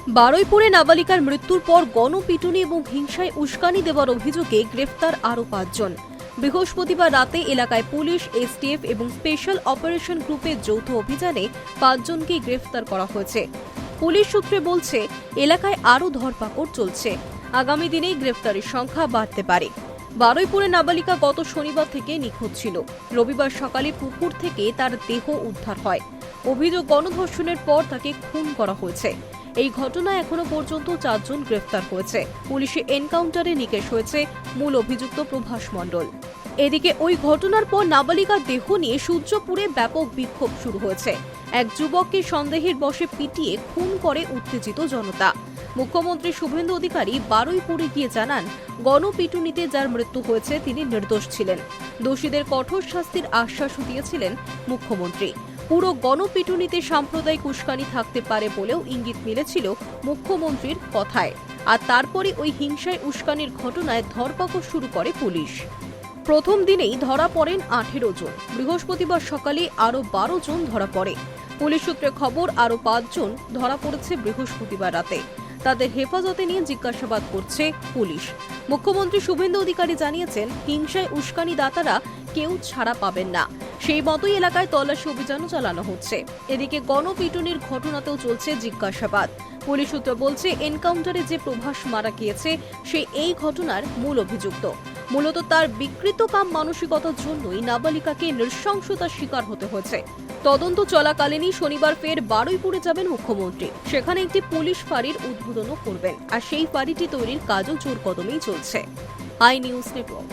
বারুইপুরে নাবালিকার মৃত্যুর পর গণপিটুনি এবং হিংসায় উস্কানি দেওয়ার অভিযোগে গ্রেফতার আরও ৫ জন। বৃহস্পতিবার রাতে এলাকায় পুলিশ, এসটিএফ এবং স্পেশাল অপারেশন গ্রুপের যৌথ অভিযানে ৫ জনকেই গ্রেফতার করা হয়েছে। পুলিশ সূত্রে বলছে, এলাকায় আরও ধরপাকড় চলছে। আগামী দিনেই গ্রেফতারের সংখ্যা বাড়তে পারে। বারুইপুরে নাবালিকা গত শনিবার থেকে নিখোঁজ ছিল। রবিবার সকালে পুকুর থেকে তার দেহ উদ্ধার হয়। অভিযোগ, গণধর্ষণের পর তাকে খুন করা হয়েছে। এই ঘটনায় এখনো পর্যন্ত ৪ জন গ্রেফতার হয়েছে। পুলিশে এনকাউন্টারে নিকেশ হয়েছে মূল অভিযুক্ত প্রভাস মণ্ডল। এদিকে ওই ঘটনার পর নাবালিকার দেহ নিয়ে সূর্যপুরে ব্যাপক বিক্ষোভ শুরু হয়েছে। এক যুবককে সন্দেহের বশে পিটিয়ে খুন করে উত্তেজিত জনতা। মুখ্যমন্ত্রী শুভেন্দু অধিকারী বারুইপুরে গিয়ে জানান, গণপিটুনিতে যার মৃত্যু হয়েছে তিনি নির্দোষ ছিলেন। দোষীদের কঠোর শাস্তির আশ্বাসও দিয়েছিলেন মুখ্যমন্ত্রী। পুরো গণপিটুনিতে সাম্প্রদায়িক উস্কানি থাকতে পারে বলেও ইঙ্গিত মিলেছিল মুখ্যমন্ত্রীর কথায়। আর তারপরে ওই হিংসায় উস্কানির ঘটনায় ধরপাকড় শুরু করে পুলিশ। প্রথম দিনেই ধরা পড়েন ১৮ জন। বৃহস্পতিবার সকালে আরও ১২ জন ধরা পড়ে। পুলিশ সূত্রে খবর, আরও ৫ জন ধরা পড়েছে বৃহস্পতিবার রাতে। তাদের হেফাজতে নিয়ে জিজ্ঞাসাবাদ করছে পুলিশ। মুখ্যমন্ত্রী শুভেন্দু অধিকারী জানিয়েছেন, হিংসায় উস্কানিদাতারা কেউ ছাড়া পাবেন না। সেই মতোই এলাকায় তল্লাশি অভিযানও চালানো হচ্ছে। এদিকে গণপিটুনির ঘটনাতেও চলছে জিজ্ঞাসাবাদ। পুলিশ সূত্র বলছে, এনকাউন্টারে যে প্রভাস মারা গিয়েছে সে এই ঘটনার মূল অভিযুক্ত। মূলত তার বিকৃতকাম মানসিকতার জন্যই নাবালিকাকে নৃশংসতার শিকার হতে হয়েছে। তদন্ত চলাকালীনই শনিবার ফের বারুইপুরে যাবেন মুখ্যমন্ত্রী। সেখানে একটি পুলিশ ফাঁড়ির উদ্বোধনও করবেন। আর সেই ফাঁড়িটি তৈরির কাজও জোর কদমেই চলছে। I news network.